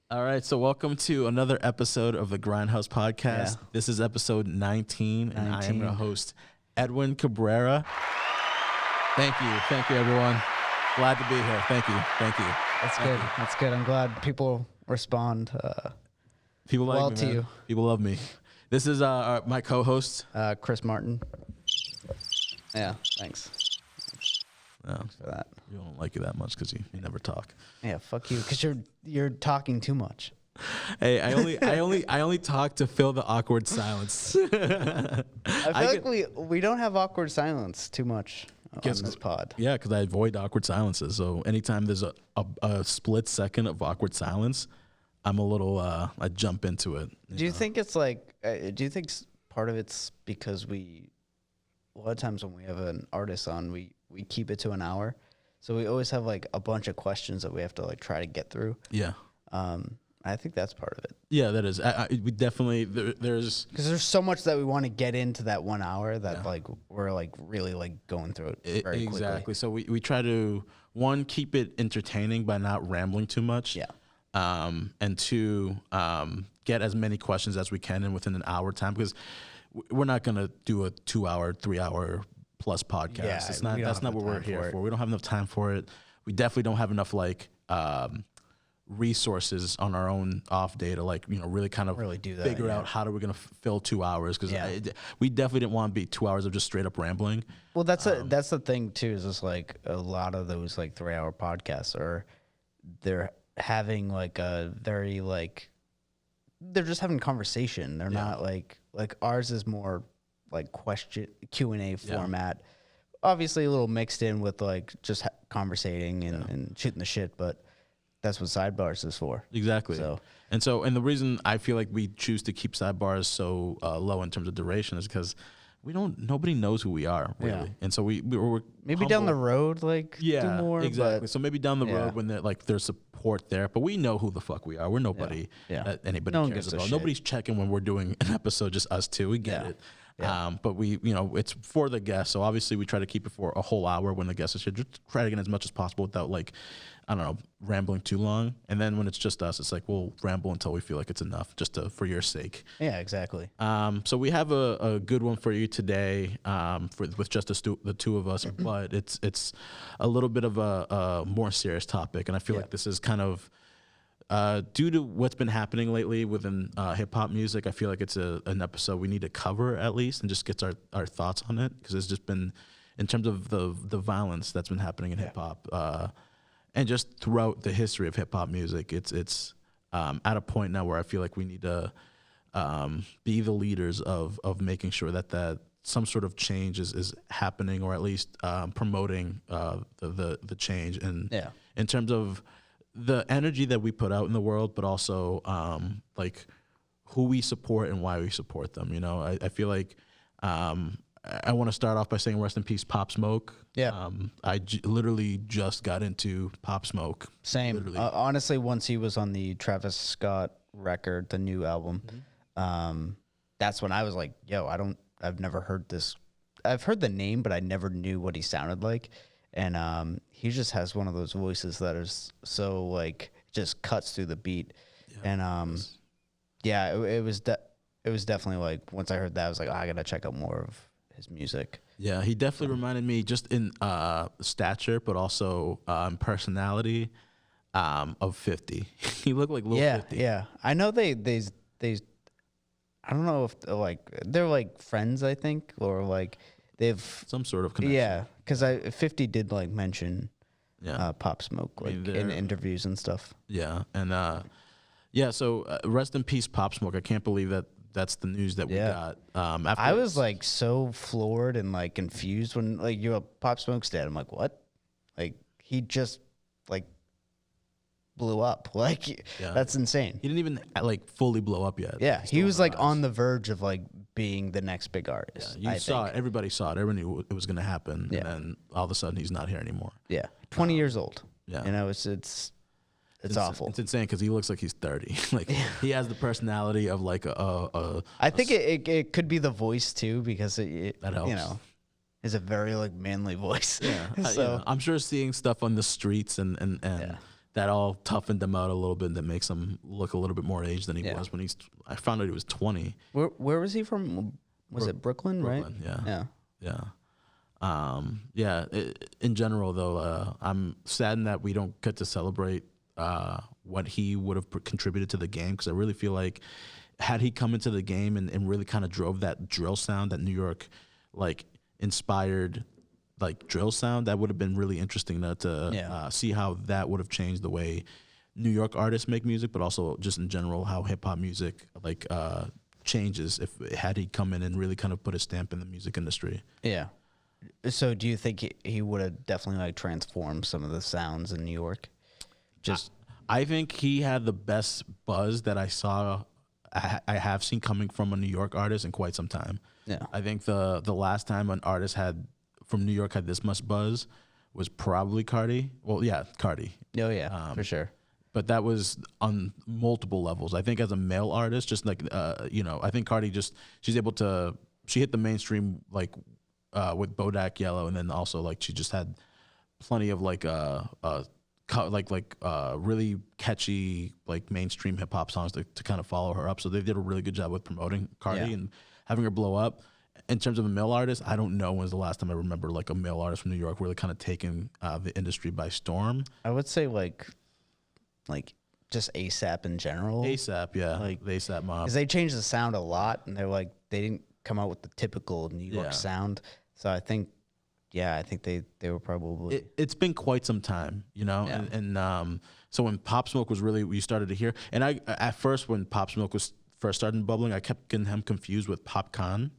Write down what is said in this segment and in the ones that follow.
All right, so welcome to another episode of the Grindhouse Podcast. Yeah. This is episode 19, and I am your host, Edwin Cabrera. Thank you, everyone. Glad to be here. Thank you. That's good. That's good. I'm glad people respond. People like well me, to man. you. People love me. This is my co-host. Chris Martin. Yeah, thanks. No, Thanks for that. you don't like it that much because you never talk. Yeah, fuck you, because you're talking too much. Hey, I only talk to fill the awkward silence. I feel like we don't have awkward silence too much on this pod. Yeah, because I avoid awkward silences. So anytime there's a split second of awkward silence, I'm a little I jump into it. Do you think it's like? Do you think part of it's because a lot of times when we have an artist on, we keep it to an hour, so we always have like a bunch of questions that we have to like try to get through. Yeah. I think that's part of it. Yeah, that is. We definitely there's because there's so much that we want to get into that 1 hour that like we're like really like going through it very quickly. Exactly. So we try to keep it entertaining by not rambling too much. Yeah. And two, get as many questions as we can in within an hour time, because we're not gonna do a 2 hour, 3 hour plus podcast. Yeah, that's not what we're here for. We don't have enough time for it. We definitely don't have enough like resources on our own off day to like really kind of really do that, figure out how we're gonna fill 2 hours, because we definitely didn't want to be 2 hours of just straight up rambling. Well, that's the thing too, is just like a lot of those like 3 hour podcasts they're having like a very like they're just having conversation. They're not like ours is more like question Q&A format. Obviously a little mixed in with like just conversating and shooting the shit, but that's what sidebars is for. Exactly. And the reason I feel like we choose to keep sidebars so low in terms of duration is because nobody knows who we are really, and so we're maybe humble. Down the road do more. Exactly. So maybe down the road when there's support there, but we know who the fuck we are. We're nobody that anybody cares about. Nobody's checking when we're doing an episode, just us two. We get it. Yeah. But we, it's for the guests. So obviously we try to keep it for a whole hour when the guest is here. Just try to get as much as possible without like, I don't know, rambling too long. And then when it's just us, it's like we'll ramble until we feel like it's enough, just for your sake. Yeah, exactly. So we have a good one for you today, with just the two of us, but it's a little bit of a more serious topic, and I feel like this is kind of due to what's been happening lately within hip hop music. I feel like it's an episode we need to cover at least, and just get our thoughts on it, because it's just been, in terms of the violence that's been happening in hip hop. And just throughout the history of hip hop music, it's at a point now where I feel like we need to be the leaders of making sure that some sort of change is happening, or at least promoting the change. And in terms of the energy that we put out in the world, but also like who we support and why we support them. I feel like I want to start off by saying rest in peace, Pop Smoke. Yeah. I literally just got into Pop Smoke. Same. Honestly, once he was on the Travis Scott record, the new album, that's when I was like, yo, I've never heard this. I've heard the name, but I never knew what he sounded like. And he just has one of those voices that is so like, just cuts through the beat. Yeah, and it was definitely like, once I heard that, I was like, I got to check out more of his music. Yeah, he definitely reminded me, just in stature, but also personality, of 50. He looked like Lil 50. Yeah. I know they I don't know if they're like friends, I think, or like they've some sort of connection. Yeah, because 50 did like mention Pop Smoke like in interviews and stuff. Yeah, and so rest in peace, Pop Smoke. I can't believe that's the news that we got. I was like so floored and like confused when like you're a Pop Smoke's dad. I'm like, what? Like he just like blew up. Like that's insane. He didn't even like fully blow up yet. Yeah, he was like on the verge of like being the next big artist. Yeah, everybody saw it. Everyone knew it was going to happen. Yeah. And then all of a sudden he's not here anymore. Yeah, 20 years old. Yeah, it's awful. It's insane because he looks like he's 30. Like he has the personality of like I think it could be the voice too, because that helps. Is a very like manly voice. Yeah. So I'm sure seeing stuff on the streets and that all toughened him out a little bit. That makes him look a little bit more aged than he was when I found out he was 20. Where was he from? Was it Brooklyn, right? Yeah. In general, though, I'm saddened that we don't get to celebrate what he would have contributed to the game, because I really feel like had he come into the game and really kind of drove that drill sound, that New York like inspired like drill sound, that would have been really interesting to see how that would have changed the way New York artists make music, but also just in general how hip hop music like changes if had he come in and really kind of put a stamp in the music industry. Yeah. So do you think he would have definitely like transformed some of the sounds in New York? I think he had the best buzz that I saw. I have seen coming from a New York artist in quite some time. Yeah. I think the last time an artist from New York had this much buzz was probably Cardi. Well, yeah, Cardi. Oh yeah, for sure. But that was on multiple levels. I think as a male artist, just like I think Cardi she hit the mainstream like with Bodak Yellow, and then also like she just had plenty of like really catchy like mainstream hip hop songs to kind of follow her up. So they did a really good job with promoting Cardi and having her blow up. In terms of a male artist, I don't know when's the last time I remember like a male artist from New York really kind of taking the industry by storm. I would say like just ASAP in general. ASAP, yeah, like the ASAP Mob. Because they changed the sound a lot, and they didn't come out with the typical New York sound. So I think they were probably. It's been quite some time, and so when Pop Smoke was really, we started to hear, and I at first when Pop Smoke was first starting bubbling, I kept getting him confused with Popcaan.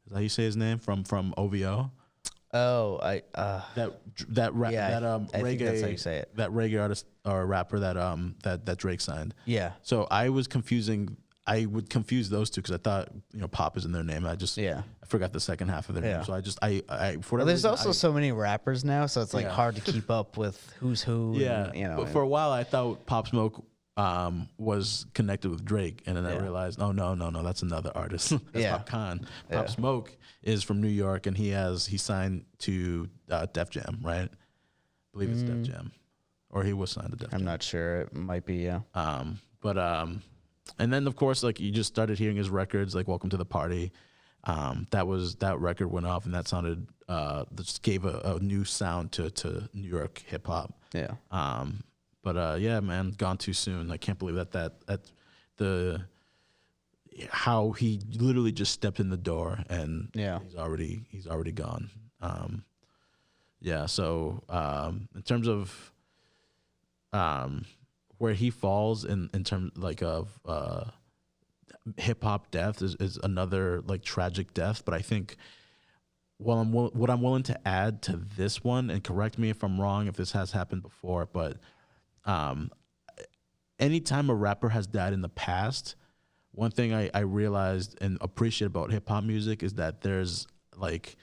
Is that how you say his name from OVO? Oh, that reggae. That's how you say it. That reggae artist or rapper that Drake signed. Yeah. So I would confuse those two because I thought Pop is in their name. I forgot the second half of their name. So there's also so many rappers now, so it's like hard to keep up with who's who. Yeah. But for a while I thought Pop Smoke was connected with Drake, and then I realized, oh no, that's another artist. That's Popcaan. Pop Smoke is from New York, and he signed to Def Jam, right? I believe it's Def Jam, or he was signed to Def Jam. I'm not sure. It might be, yeah. And then of course, like you just started hearing his records, like Welcome to the Party. That record went off, and that sounded just gave a new sound to New York hip hop. Yeah. But yeah, man, gone too soon. I can't believe how he literally just stepped in the door and he's already gone. So in terms of where he falls in terms like of hip hop death is another like tragic death. But I think what I'm willing to add to this one, and correct me if I'm wrong if this has happened before, but anytime a rapper has died in the past, one thing I realized and appreciate about hip hop music is that there's like,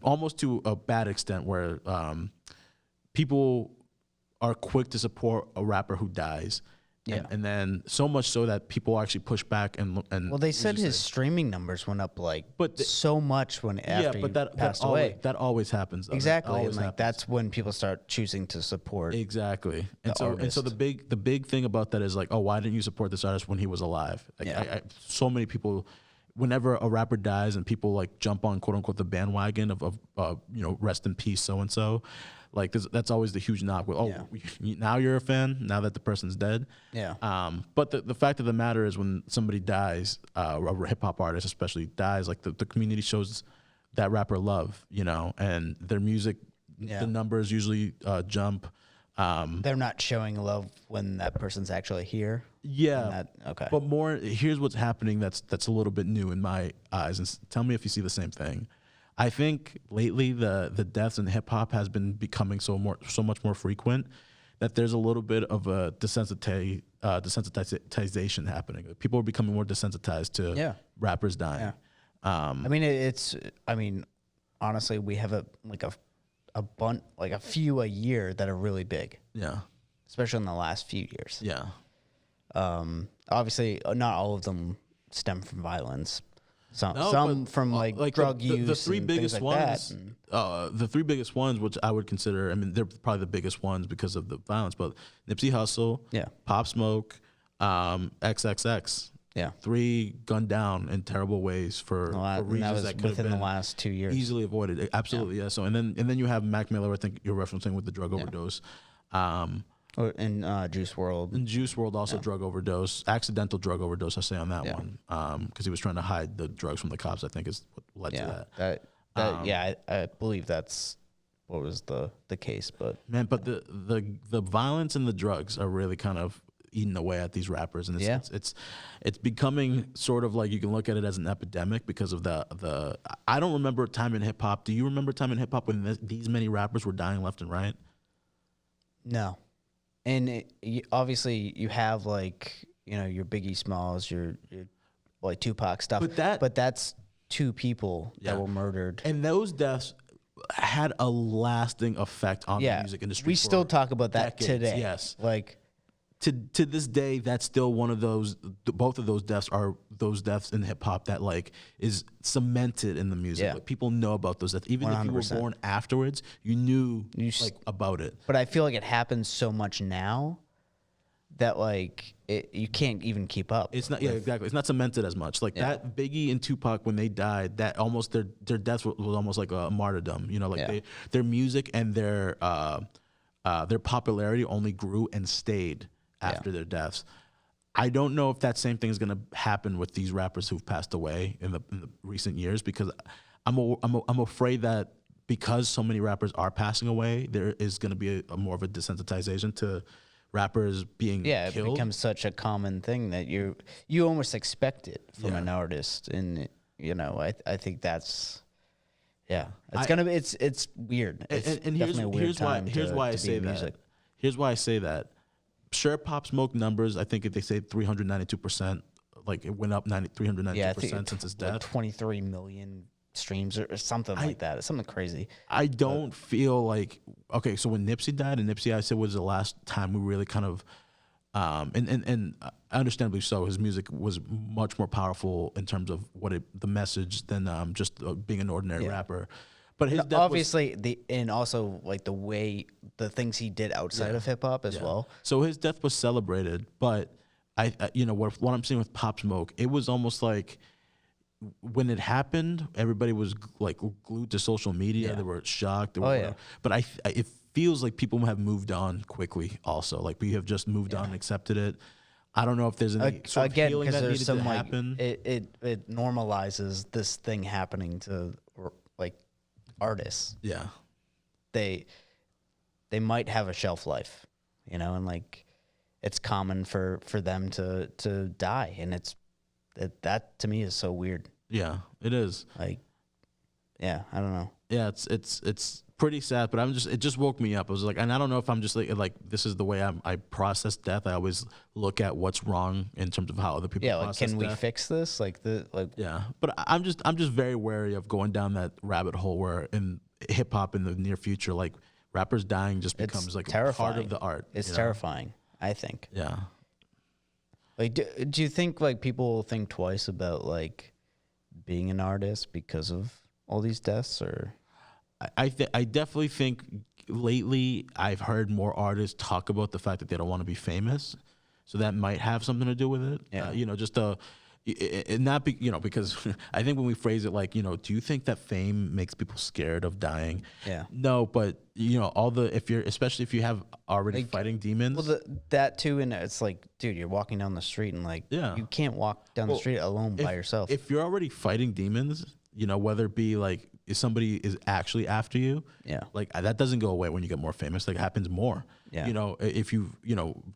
almost to a bad extent where people are quick to support a rapper who dies. Yeah. And then so much so that people actually push back and well, they said his streaming numbers went up so much after he passed away. That always happens, though. Exactly. And that's when people start choosing to support. Exactly. And so the big thing about that is like, oh, why didn't you support this artist when he was alive? Like, so many people, whenever a rapper dies and people like jump on quote unquote the bandwagon of rest in peace so and so. Like that's always the huge knock with, now you're a fan now that the person's dead. Yeah. But the fact of the matter is when somebody dies, a hip hop artist especially dies, like the community shows that rapper love, and their music, the numbers usually jump. They're not showing love when that person's actually here. Yeah. Okay. But here's what's happening that's a little bit new in my eyes, and tell me if you see the same thing. I think lately the deaths in hip hop has been becoming so much more frequent that there's a little bit of a desensitization happening. People are becoming more desensitized to rappers dying. Yeah. Honestly, we have a few a year that are really big. Yeah. Especially in the last few years. Yeah. Obviously, not all of them stem from violence. Some from like drug use. The three and biggest things like ones. that. The three biggest ones, which I would consider, I mean, they're probably the biggest ones because of the violence. But Nipsey Hussle, Pop Smoke, XXX. Yeah, 3 gunned down in terrible ways for reasons that could have been within the last 2 years. Easily avoided. Absolutely, yeah. So and then you have Mac Miller. I think you're referencing with the drug overdose. In Juice WRLD. In Juice WRLD also drug overdose, accidental drug overdose. I say on that one because he was trying to hide the drugs from the cops. I think is what led to that. I believe that's what was the case. But but the violence and the drugs are really kind of eating away at these rappers, and it's becoming sort of like you can look at it as an epidemic because of the. I don't remember a time in hip hop. Do you remember a time in hip hop when these many rappers were dying left and right? No. And obviously, you have like your Biggie Smalls, your like Tupac stuff, but that's 2 people that were murdered, and those deaths had a lasting effect on the music industry. We still talk about that today. Yes, like to this day, that's still one of those. Both of those deaths are those deaths in hip hop that like is cemented in the music. Like, people know about those deaths, even 100%. If you were born afterwards, you knew about it. But I feel like it happens so much now that like you can't even keep up. It's not exactly. It's not cemented as much. Like that Biggie and Tupac when they died, that almost their deaths was almost like a martyrdom. Their music and their popularity only grew and stayed after their deaths. I don't know if that same thing is going to happen with these rappers who've passed away in the recent years, because I'm afraid that because so many rappers are passing away, there is going to be a more of a desensitization to rappers being killed. It becomes such a common thing that you almost expect it from an artist, and I think that's it's weird. It's definitely a weird time here's why I say that. Music. Here's why I say that. Sure, Pop Smoke numbers, I think if they say 392%, like it went up 392% since his death. Like 23 million streams or something like that. It's something crazy. I don't feel like, okay, so when Nipsey died, and Nipsey I said was the last time we really kind of, and understandably so, his music was much more powerful in terms of the message than just being an ordinary rapper. But his death obviously and also like the things he did outside of hip hop as well. So his death was celebrated, but I what I'm seeing with Pop Smoke, it was almost like when it happened, everybody was like glued to social media. They were shocked. But it feels like people have moved on quickly. Also, like we have just moved on and accepted it. I don't know if there's any sort of healing that needed to happen. It normalizes this thing happening to like artists. Yeah, they might have a shelf life, and like it's common for them to die, and that to me is so weird. Yeah, it is. Like, I don't know. Yeah, it's pretty sad, but it just woke me up. I was like, and I don't know if I'm just like this is the way I process death. I always look at what's wrong in terms of how other people process can death. We fix this? But I'm just very wary of going down that rabbit hole where in hip hop in the near future, like rappers dying just becomes like terrifying. part of the art. It's terrifying, I think. Yeah. Like, do you think like people think twice about like being an artist because of all these deaths, or? I definitely think lately I've heard more artists talk about the fact that they don't want to be famous, so that might have something to do with it. Yeah. Because I think when we phrase it like, do you think that fame makes people scared of dying? Yeah. No, but especially if you have already fighting demons. Well, that too, and it's like, dude, you're walking down the street and like, you can't walk down the street alone by yourself. If you're already fighting demons, whether it be like if somebody is actually after you, like that doesn't go away when you get more famous. Like it happens more. Yeah. If you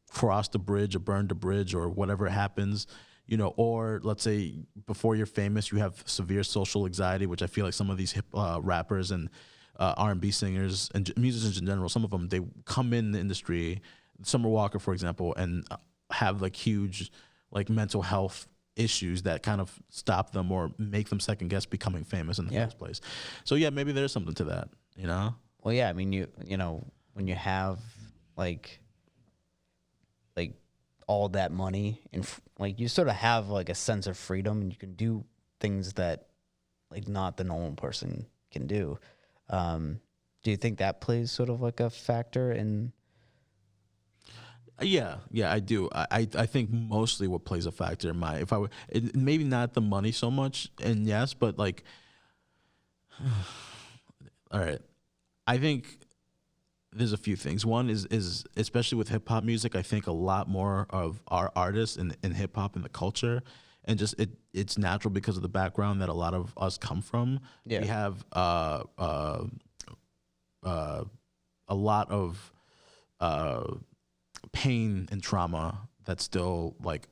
crossed a bridge or burned a bridge or whatever happens, or let's say before you're famous, you have severe social anxiety, which I feel like some of these hip rappers and R&B singers and musicians in general, some of them, they come in the industry, Summer Walker, for example, and have like huge like mental health issues that kind of stop them or make them second guess becoming famous in the first place. So maybe there's something to that, Well, yeah, I mean, you when you have like all that money and like you sort of have like a sense of freedom, and you can do things that like not the normal person can do. Do you think that plays sort of like a factor in? Yeah, I do. I think mostly what plays a factor in maybe not the money so much, and yes, but like, all right, I think there's a few things. One is especially with hip hop music, I think a lot more of our artists in hip hop and the culture, and just it's natural because of the background that a lot of us come from. Yeah. We have a lot of pain and trauma that still like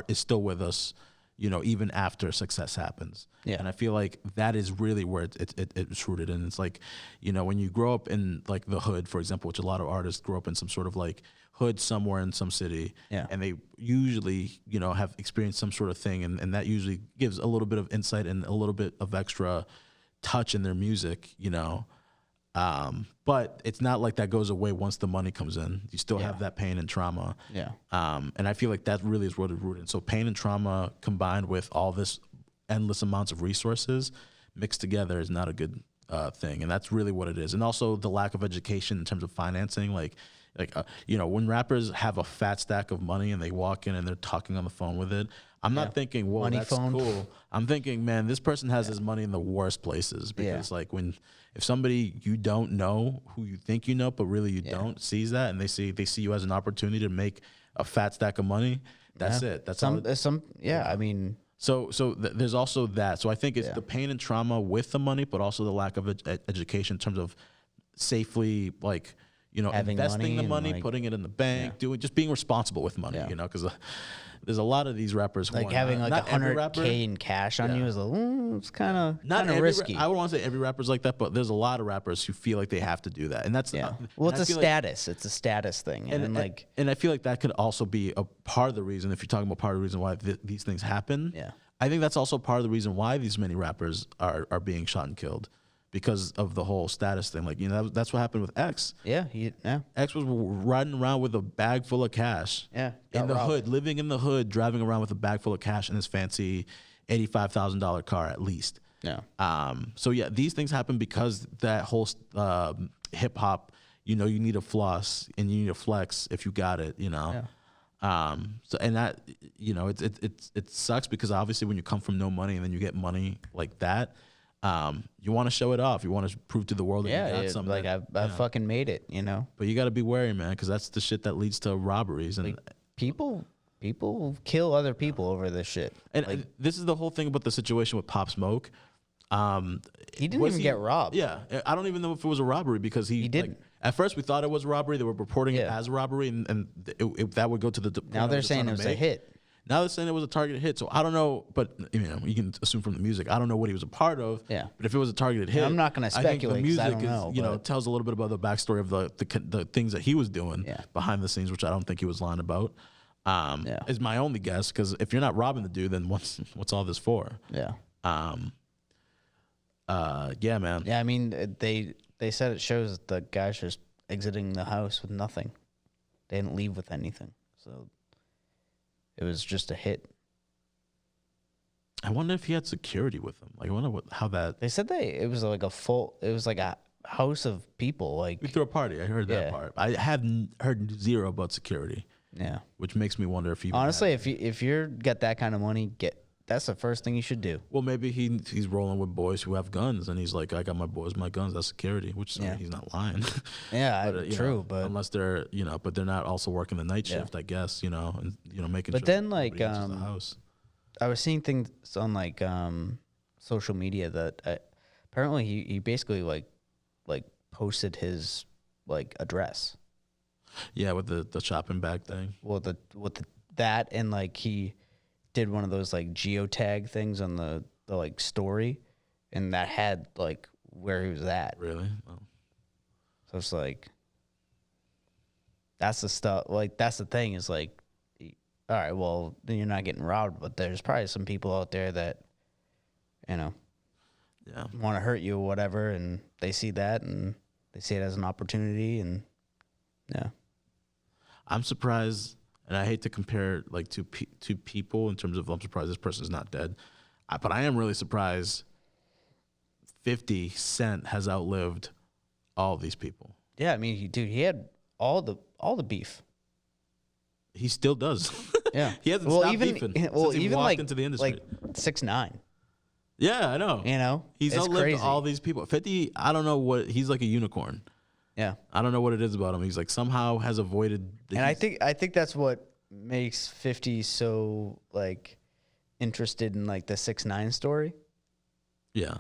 is still with us, even after success happens. Yeah. And I feel like that is really where it's rooted in. It's like, when you grow up in like the hood, for example, which a lot of artists grow up in some sort of like hood somewhere in some city, and they usually, have experienced some sort of thing, and that usually gives a little bit of insight and a little bit of extra touch in their music, but it's not like that goes away once the money comes in. You still have that pain and trauma. Yeah. And I feel like that really is what it's rooted in. So pain and trauma combined with all this endless amounts of resources mixed together is not a good thing. And that's really what it is. And also the lack of education in terms of financing. When rappers have a fat stack of money and they walk in and they're talking on the phone with it, I'm not thinking, whoa, Money that's phone. cool. I'm thinking, man, this person has his money in the worst places, because if somebody you don't know, who you think you know, but really you don't, sees that, and they see you as an opportunity to make a fat stack of money, that's it. That's all. I mean, So there's also that. So I think it's the pain and trauma with the money, but also the lack of education in terms of safely, like, having investing the money, like, putting it in the bank, just being responsible with money, because there's a lot of these rappers who like are having not, like not every $100K in cash on you is it's kind of risky. I don't want to say every rapper's like that, but there's a lot of rappers who feel like they have to do that, and that's well, it's a status. It's a status thing, and I feel like that could also be a part of the reason, if you're talking about part of the reason why these things happen. Yeah, I think that's also part of the reason why these many rappers are being shot and killed, because of the whole status thing. Like, that's what happened with X. Yeah, X was riding around with a bag full of cash. Yeah, in the hood, living in the hood, driving around with a bag full of cash in his fancy $85,000 car at least. Yeah. So yeah, these things happen because that whole hip hop, you need a floss and you need a flex if you got it, Yeah. So, and that, it sucks, because obviously when you come from no money and then you get money like that, you want to show it off. You want to prove to the world that you got something. Like I fucking made it, But you got to be wary, man, because that's the shit that leads to robberies. And people kill other people over this shit. And this is the whole thing about the situation with Pop Smoke. He didn't even get robbed. Yeah, I don't even know if it was a robbery, because he didn't. Like, at first, we thought it was a robbery. They were reporting it as a robbery, and that would go to the. Now they're saying it was a hit. Now they're saying it was a targeted hit. So I don't know, but you can assume from the music. I don't know what he was a part of. Yeah. But if it was a targeted hit, I'm not going to speculate. I think the music I don't know, tells a little bit about the backstory of the things that he was doing behind the scenes, which I don't think he was lying about. Is my only guess, because if you're not robbing the dude, then what's all this for? Yeah. Yeah, man. Yeah, I mean, they said it shows that the guys just exiting the house with nothing. They didn't leave with anything, so it was just a hit. I wonder if he had security with him. Like, I wonder how that. They said it was like a house of people. Like, we threw a party. I heard that part. I have heard zero about security. Yeah, which makes me wonder if he. Honestly, if you're got that kind of money, that's the first thing you should do. Well, maybe he's rolling with boys who have guns, and he's like, I got my boys, my guns. That's security, which he's not lying. Yeah, but, true. But unless they're but they're not also working the night shift, I guess. And making. But sure then like the house. I was seeing things on like social media that apparently he basically like posted his like address. Yeah, with the shopping bag thing. Well, that and like he did one of those like geotag things on the like story, and that had like where he was at. Really? Oh. So it's like that's the stuff. Like that's the thing is like, all right, well then you're not getting robbed, but there's probably some people out there that want to hurt you or whatever, and they see that and they see it as an opportunity, and I'm surprised, and I hate to compare like two people in terms of, I'm surprised this person's not dead. But I am really surprised 50 Cent has outlived all of these people. Yeah, I mean, he had all the beef. He still does. Yeah, he hasn't stopped beefing since he walked like, into the industry. Like 6ix9ine. Yeah, I know. You know, he's it's outlived crazy. all these people. 50, I don't know what he's like a unicorn. Yeah, I don't know what it is about him. He's like somehow has avoided. And I think that's what makes 50 so like interested in like the 6ix9ine story. Yeah,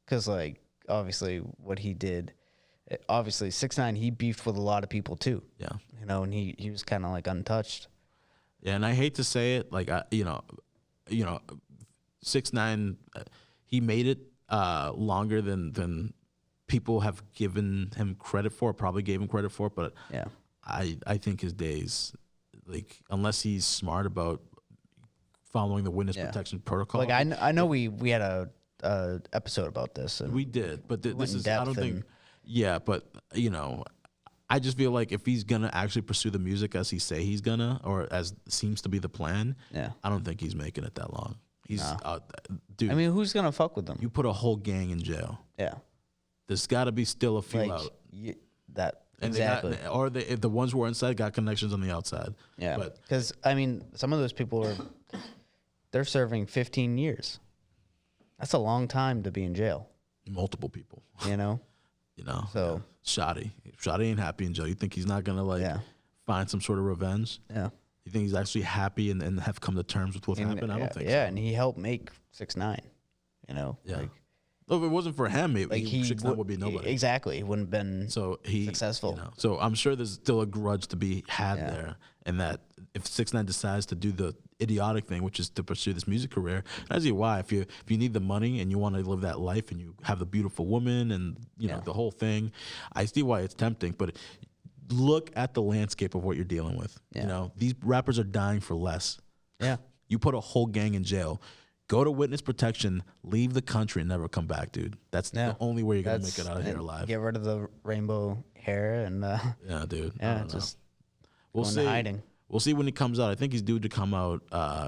because like obviously what he did, obviously 6ix9ine, he beefed with a lot of people too. Yeah, you know, and he was kind of like untouched. Yeah, and I hate to say it, like you know, 6ix9ine, he made it longer than people have given him credit for, probably gave him credit for, but yeah, I think his days, like unless he's smart about following the witness protection protocol. Like I know we had a episode about this. And we did, but this is I don't think. And, yeah, but you know, I just feel like if he's gonna actually pursue the music as he say he's gonna, or as seems to be the plan, I don't think he's making it that long. He's dude. I mean, who's gonna fuck with them? You put a whole gang in jail. Yeah, there's got to be still a few like, out. That and exactly. Or if the ones who are inside got connections on the outside. Yeah, because I mean, some of those people they're serving 15 years. That's a long time to be in jail. Multiple people. You know. So Shoddy ain't happy in jail. You think he's not gonna find some sort of revenge? Yeah. You think he's actually happy and have come to terms with what happened? I don't think so. Yeah, and he helped make 6ix9ine. You know. Yeah. Like, well, if it wasn't for him, maybe 6ix9ine would be nobody. Exactly. He wouldn't have been successful. So I'm sure there's still a grudge to be had there, and that if 6ix9ine decides to do the idiotic thing, which is to pursue this music career, I see why. If you need the money and you want to live that life and you have the beautiful woman and you know the whole thing, I see why it's tempting. But look at the landscape of what you're dealing with. Yeah. You know, these rappers are dying for less. Yeah. You put a whole gang in jail. Go to witness protection, leave the country, and never come back, dude. That's the only way you're gonna make it out of here alive. Get rid of the rainbow hair and yeah, dude. Yeah, just we'll see. Hiding. We'll see when he comes out. I think he's due to come out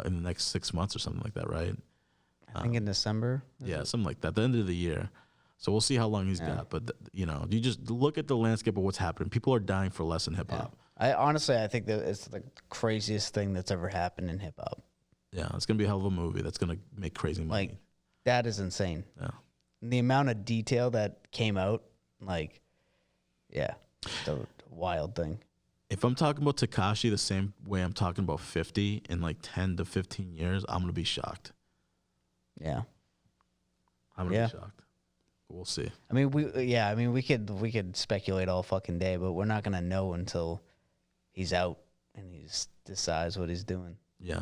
in the next 6 months or something like that, right? I think in December. Yeah, something like that. The end of the year. So we'll see how long he's got. But you know, you just look at the landscape of what's happening. People are dying for less in hip hop. I honestly think that it's the craziest thing that's ever happened in hip hop. Yeah, it's gonna be a hell of a movie. That's gonna make crazy money. Like that is insane. Yeah, and the amount of detail that came out, like, yeah, it's a wild thing. If I'm talking about Tekashi the same way I'm talking about 50 in like 10 to 15 years, I'm gonna be shocked. Yeah, I'm gonna be shocked. We'll see. I mean, we could speculate all fucking day, but we're not gonna know until he's out and he decides what he's doing. Yeah.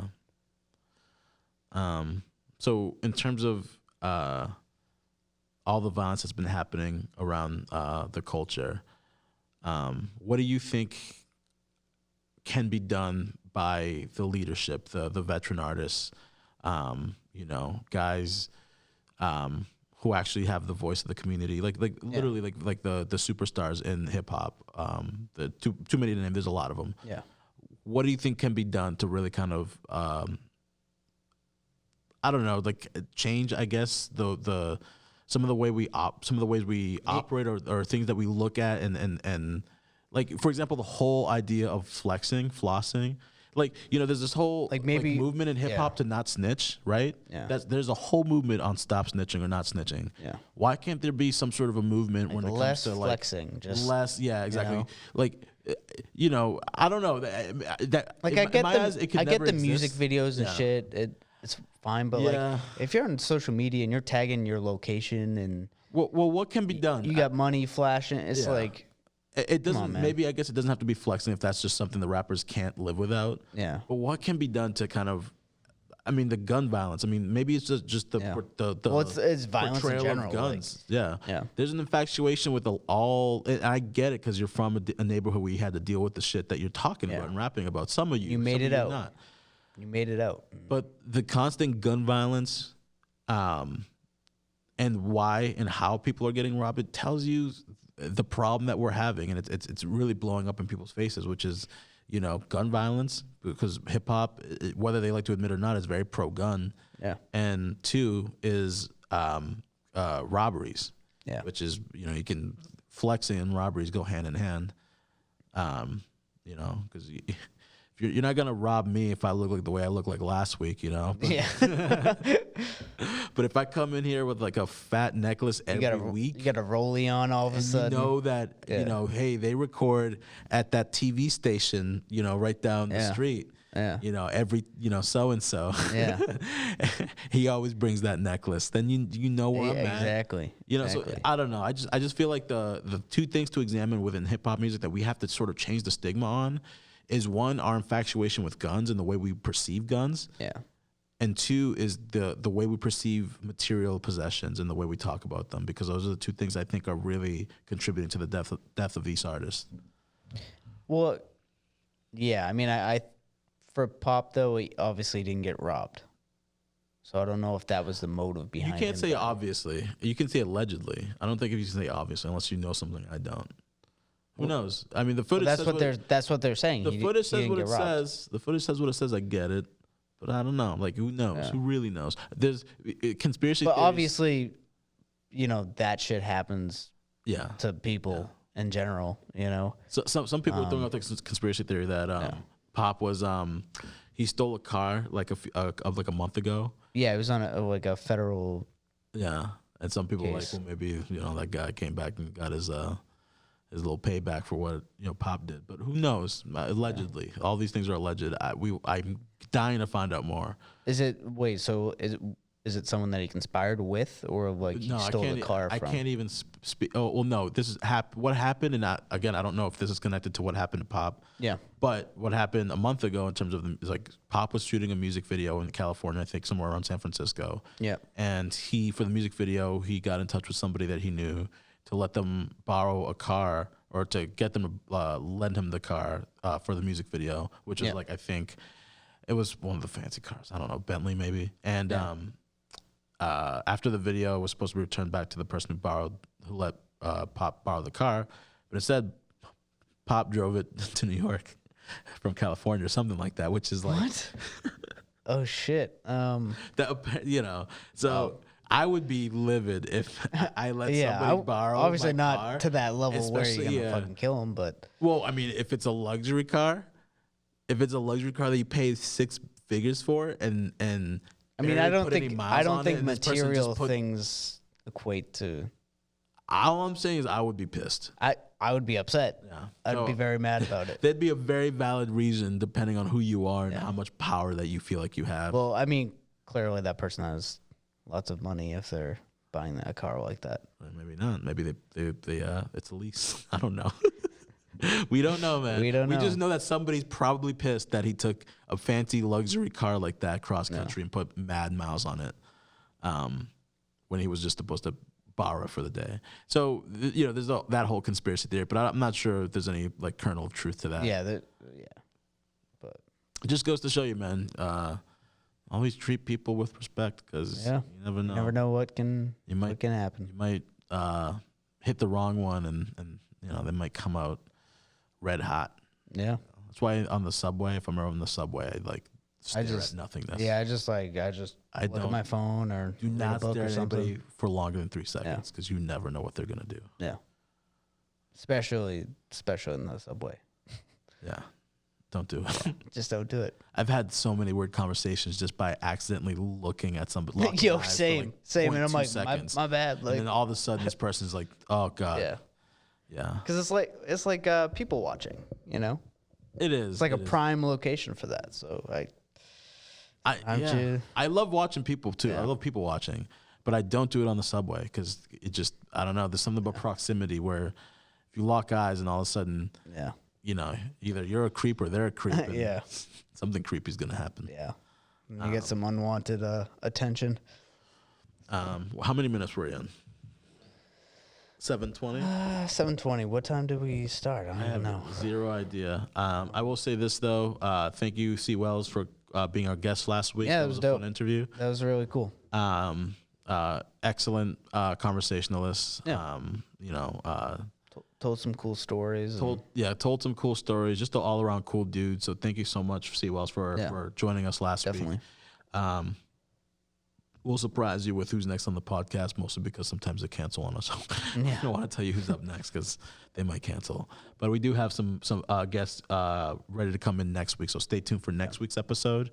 So in terms of all the violence that's been happening around the culture, what do you think can be done by the leadership, the veteran artists, you know, guys who actually have the voice of the community, like literally like the superstars in hip hop, the too many to name. There's a lot of them. Yeah. What do you think can be done to really kind of I don't know, like change, I guess, the some of the ways we operate or things that we look at and like, for example, the whole idea of flossing. Like, you know, there's this whole like movement in hip hop to not snitch, right? Yeah. There's a whole movement on stop snitching or not snitching. Yeah. Why can't there be some sort of a movement when it comes to like flexing, just less? Yeah, exactly. You know? Like, you know, I don't know that. Like, I get the music videos and shit. It's fine, but like if you're on social media and you're tagging your location and well, what can be done? You got money flashing. It's like. It doesn't. Maybe I guess it doesn't have to be flexing if that's just something the rappers can't live without. Yeah. But what can be done to kind of, I mean, the gun violence. I mean, maybe it's just the well, it's violence in general. Of guns. Like, yeah. There's an infatuation with all. And I get it because you're from a neighborhood where you had to deal with the shit that you're talking about and rapping about. Some of you made it out. Not. You made it out. But the constant gun violence, and why and how people are getting robbed, it tells you the problem that we're having, and it's really blowing up in people's faces, which is, you know, gun violence, because hip hop, whether they like to admit it or not, is very pro gun. Yeah. And two is robberies. Yeah. Which is, you can flexing and robberies go hand in hand. Because you're not gonna rob me if I look like the way I look like last week, But, Yeah. but if I come in here with like a fat necklace every week, you got a rollie on all of a sudden. You know that hey, they record at that TV station, right down the street. Yeah. Every so and so. Yeah. He always brings that necklace. Then you know where I'm at. Exactly. So I don't know. I just feel like the two things to examine within hip hop music that we have to sort of change the stigma on is, one, our infatuation with guns and the way we perceive guns. Yeah. And two is the way we perceive material possessions and the way we talk about them, because those are the two things I think are really contributing to the death of these artists. Well, yeah. I mean, I for Pop though, he obviously didn't get robbed, so I don't know if that was the motive behind. You can't say obviously. You can say allegedly. I don't think if you say obviously unless you know something I don't. Who knows? I mean, the footage. That's what they're saying. The footage says what it says. The footage says what it says. I get it, but I don't know. Like, who knows? Yeah. Who really knows? There's conspiracy. But theories. Obviously, that shit happens. Yeah. To people in general, So some people are throwing out the conspiracy theory that Pop was he stole a car like a month ago. Yeah, it was on a federal. Yeah, and some people case. are like, well, maybe that guy came back and got his little payback for what Pop did, but who knows? Allegedly, all these things are alleged. I'm dying to find out more. Is it is it someone that he conspired with, or like he stole the car from? I can't even speak. Oh well, no. This is what happened, and again, I don't know if this is connected to what happened to Pop. Yeah. But what happened a month ago in terms of Pop was shooting a music video in California, I think somewhere around San Francisco. Yeah. And for the music video, he got in touch with somebody that he knew to let them borrow a car, or to get them to lend him the car for the music video, which is I think it was one of the fancy cars. I don't know, Bentley maybe. And after the video was supposed to be returned back to the person who let Pop borrow the car, but instead Pop drove it to New York from California or something like that, which is like what? Oh shit. I would be livid if I let somebody borrow obviously my not car, to that level where you're gonna fucking kill him, but well, I mean, if it's a luxury car that you pay six figures for, and I mean, I don't think material things equate to. All I'm saying is I would be pissed. I would be upset. Yeah. I'd be very mad about it. That'd be a very valid reason, depending on who you are and how much power that you feel like you have. Well, I mean, clearly that person has lots of money if they're buying a car like that. Maybe not. Maybe they it's a lease. I don't know. We don't know, man. We don't know. We just know that somebody's probably pissed that he took a fancy luxury car like that cross country and put mad miles on it, when he was just supposed to borrow it for the day. So there's that whole conspiracy theory, but I'm not sure if there's any kernel of truth to that. Yeah, but it just goes to show you, man. Always treat people with respect, because you never know. You never know what can happen. You might hit the wrong one, and they might come out red hot. Yeah. That's why on the subway, if I'm ever on the subway, I stare at nothingness. Yeah, I just look at my phone or do not read a book stare or at something. anybody for longer than 3 seconds, because you never know what they're gonna do. Yeah. Especially in the subway. Yeah. Don't do it. Just don't do it. I've had so many weird conversations just by accidentally looking at somebody. Yo, same. And I'm like, my bad. And then all of a sudden, this person's like, "Oh God." Yeah. Yeah. Because it's like people watching. It is. It's like a prime location for that. So I love watching people too. Yeah. I love people watching, but I don't do it on the subway because I don't know. There's something about proximity where if you lock eyes and all of a sudden, either you're a creep or they're a creep. And something creepy is gonna happen. Yeah. And you get some unwanted attention. How many minutes were you in? 7:20. 7:20. What time did we start? I don't know. Zero idea. I will say this though. Thank you, C. Wells, for being our guest last week. Yeah, that was a dope. fun interview. That was really cool. Excellent conversationalist. Yeah. told some cool stories. Told some cool stories. Just an all around cool dude. So thank you so much, Seawells, for joining us last week. We'll surprise you with who's next on the podcast, mostly because sometimes they cancel on us. I don't want to tell you who's up next because they might cancel. But we do have some guests ready to come in next week, so stay tuned for next week's episode.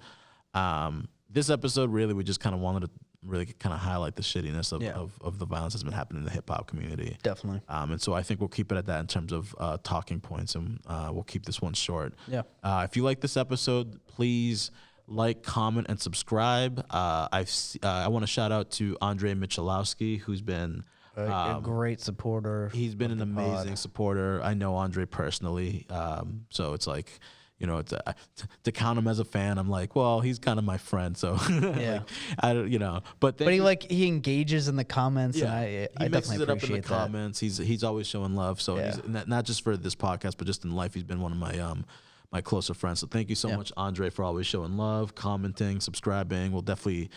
This episode, really, we just kind of wanted to really kind of highlight the shittiness of the violence that's been happening in the hip-hop community. Definitely. And so I think we'll keep it at that in terms of talking points, and we'll keep this one short. Yeah. If you like this episode, please like, comment, and subscribe. I want to shout out to Andre Michalowski, who's been a great supporter. He's been an amazing supporter. I know Andre personally, so it's like, to count him as a fan, I'm like, well, he's kind of my friend, so yeah. But he engages in the comments. Yeah, and I he mixes definitely it up in the appreciate that. comments. He's always showing love. So he's not just for this podcast, but just in life, he's been one of my closer friends. So thank you so much, Andre, for always showing love, commenting, subscribing. We'll definitely,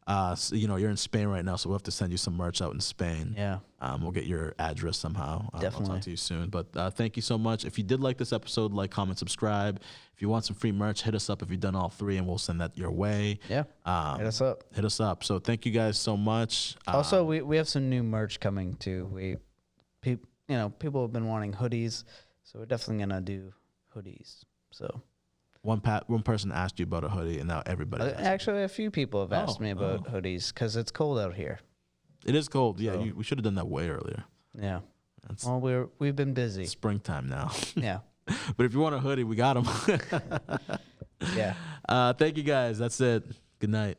you're in Spain right now, so we'll have to send you some merch out in Spain. Yeah. We'll get your address somehow. Definitely. I'll talk to you soon. But thank you so much. If you did like this episode, like, comment, subscribe. If you want some free merch, hit us up if you've done all 3, and we'll send that your way. Yeah. Hit us up. Hit us up. So thank you guys so much. Also, we have some new merch coming too. People have been wanting hoodies, so we're definitely gonna do hoodies. So. One person asked you about a hoodie, and now everybody. Actually, a few people have asked me about hoodies because it's cold out here. It is cold. Yeah, we should have done that way earlier. Yeah. Well, we've been busy. Springtime now. Yeah. But if you want a hoodie, we got them. Yeah. Thank you guys. That's it. Good night.